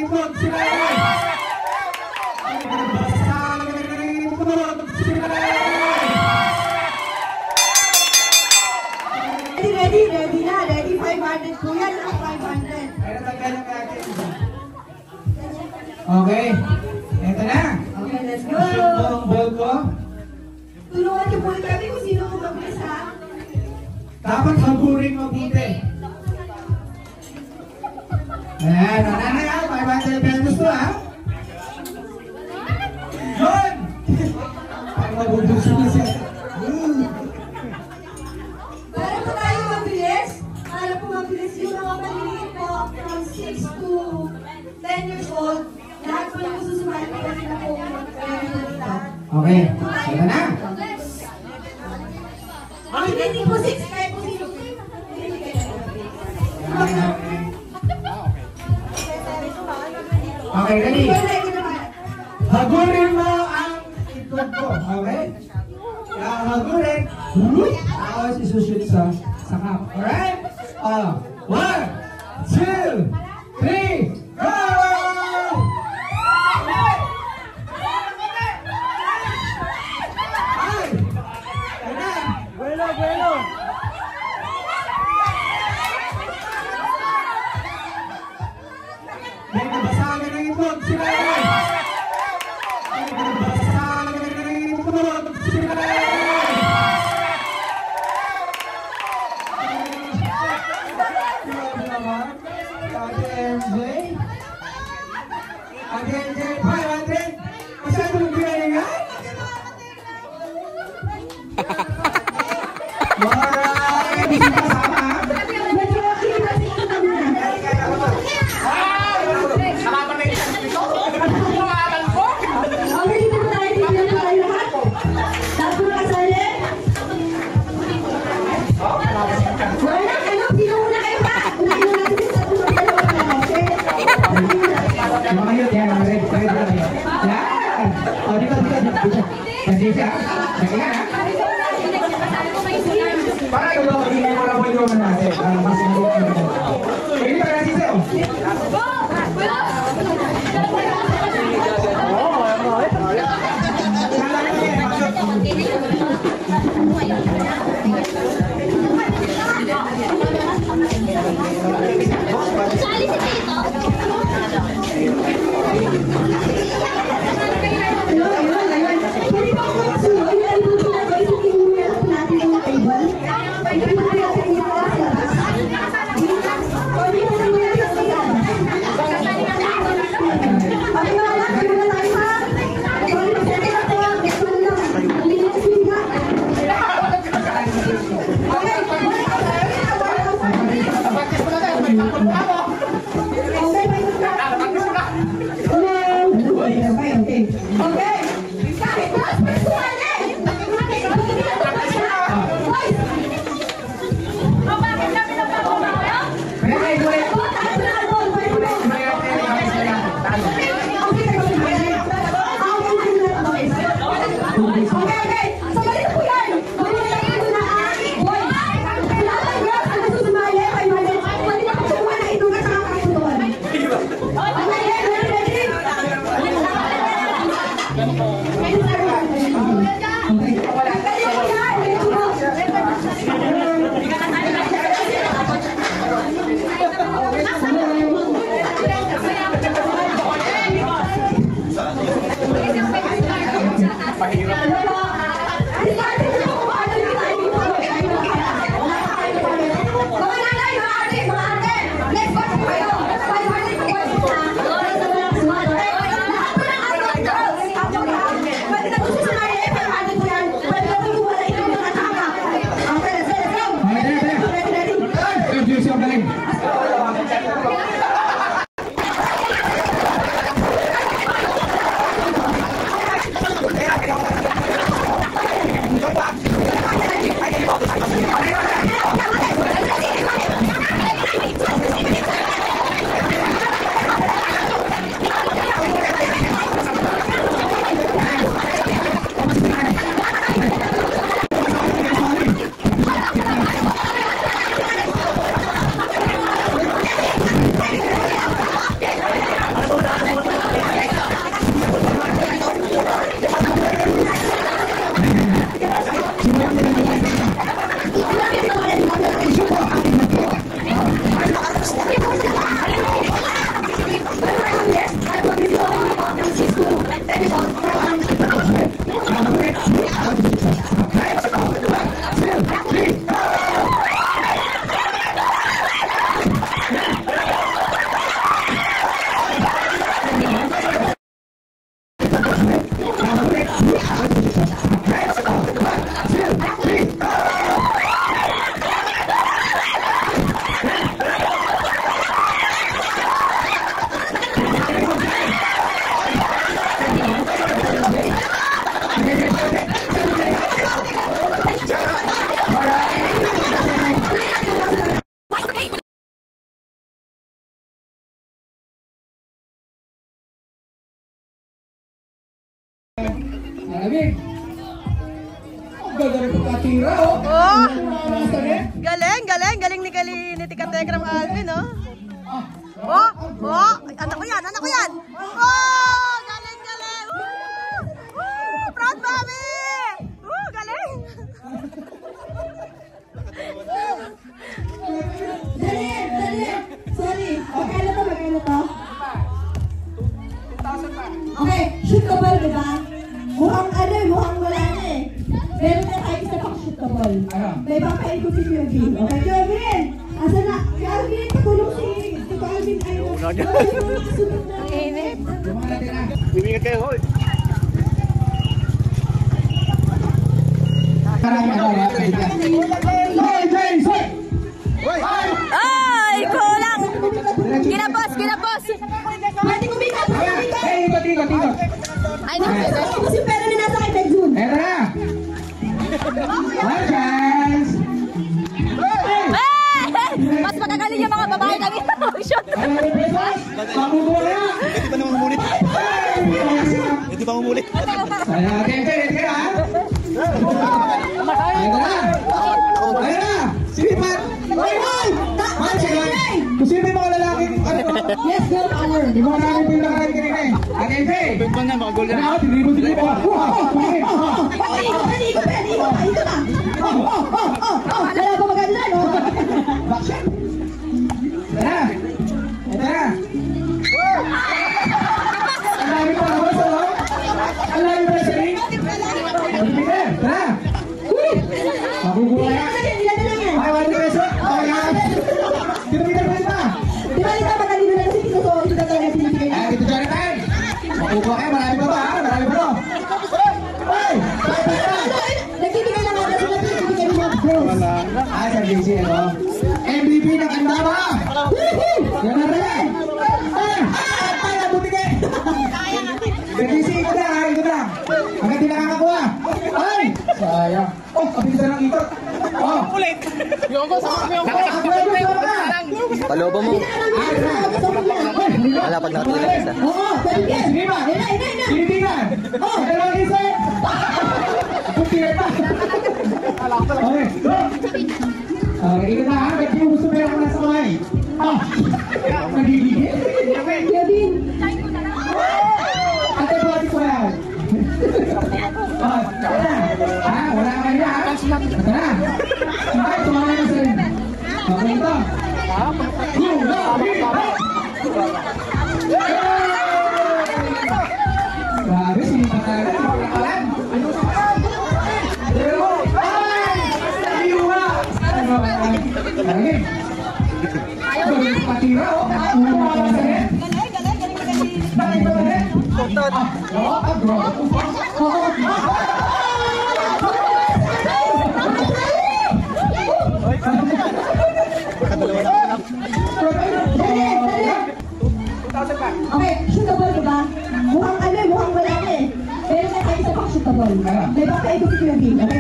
itlog. Sila Ready na. Ready 500 po yan. 500. Okay. Eto na. Okay, let's go. Ang ball ko. Tulungan niyo po kami kung sino ko mabilis ha. Dapat hagurin mabuti. Ayan. Nanay ha. 500 pesos to ha. Yun. Pag mabubusok na siya. Para po tayo mabilis. Para po mabilis yung mga maliliit po from 6 to 10 years old. Lahat po yung susumali po kasi na po mag-ready. Okay. Ito na. Hindi po 6 kayo po sino. Okay, ready? Hagurin mo ang itlog ko. Okay? Hagurin. Tapos isushoot sa cup. Alright? 1, 2, 3, go! Bueno. May nabasagan ng itlog. Sila may nabasagan ng itlog. Sila Ate MJ, 500. Masyadong galingan. Alright, hindi kasama. Makayot yan, ready na kayo. Yan! O, dito. Kasi siya, nakiyan ha? Para yung mga hindi mo lang pwede naman natin. Mas nalito na natin. Pwede pa natin sa'yo. Sali si Tito. Malamig. Ang ganda rin pagkatira, oh. Oh! Nasa rin. Galing ni Tika Tegram Alvin, oh. Oh! Anak ko yan! Oh! Galing! Proud mommy! Galing! Dali! Sorry. Magkano to? Okay, shoot the ball, diba? Mukhang wala na eh. Meron na tayo isa pang shoot the ball. May papaikot si Kevin. Okay, Kevin! Asa na? Kevin, patulong si Kevin. Ang init. Bibigyan kayo, hoy. Ay! Kulang! Ginapos! Pwede kumikat! Ikot. Ay, hindi. Kasi pera na nasa kay Bedjun. Eto na. One chance. Mas magagaling yung mga babae kami. Shoot! Mabubuo na. Pwede ba naman umulit? Pwede ba umulit? Ready ka ha? Eto na. Ayun na. Sinipat. Kung sino yung mga lalaking Yes, go, power. Di ba namin po yung nakaraan kanina eh? Agency! Pwede ba na, makagol Ano na. ako? Tinibot. Wala pa maganda, no? Backshot! Ito na! Ang dami pa ako sa loob! Ang dami pa sa ring! Peter! Ito na! Mabubuhay ka! Ay, 1 peso! Okay ha! Peter! Di ba ito magalino na kasi ito talaga pinipigay Ay, dito Jonathan! Mabubuhay ka! Marami pa ba ha? Marami pa! Ay! Nagbibigay lang ako kasi nagbibigay ng mga bros. Ay, sa JC, ano? MVP ng Andama! Yan na rin! Ay, nabuti ka! Sa JC, ito na! Hanggang di nakakakuha! Ay! Sayang! Oh, kapilisan ng ikot! Oh! Ulit! Palobo mo. Wala pag nakatira isa. Oo, pwede yan. Sige ba? Ina. Tinitingan! Oh! Dalawang isip! Puti pa! Okay, go! Okay, ikot na ha! Kasi yung gusto meron ko nasa kamay! Ah! Nagigigil? Kevin. Ate, buhatin ko yan! Oh, ito na! Ah, wala ka kanina ha? Ito na! Ay, tumama na sa rin! Okay, ito! Grabe, sinipat talaga. Sinipat. Pero, ay! Iwa! Galing. Galing patira, oh. Uwa ka sa rin. Galing ba rin? Okay, shoot the ball, diba? Mukhang wala na eh. Pero na tayo isa pang shoot the ball. May papaikot si Kevin. Okay,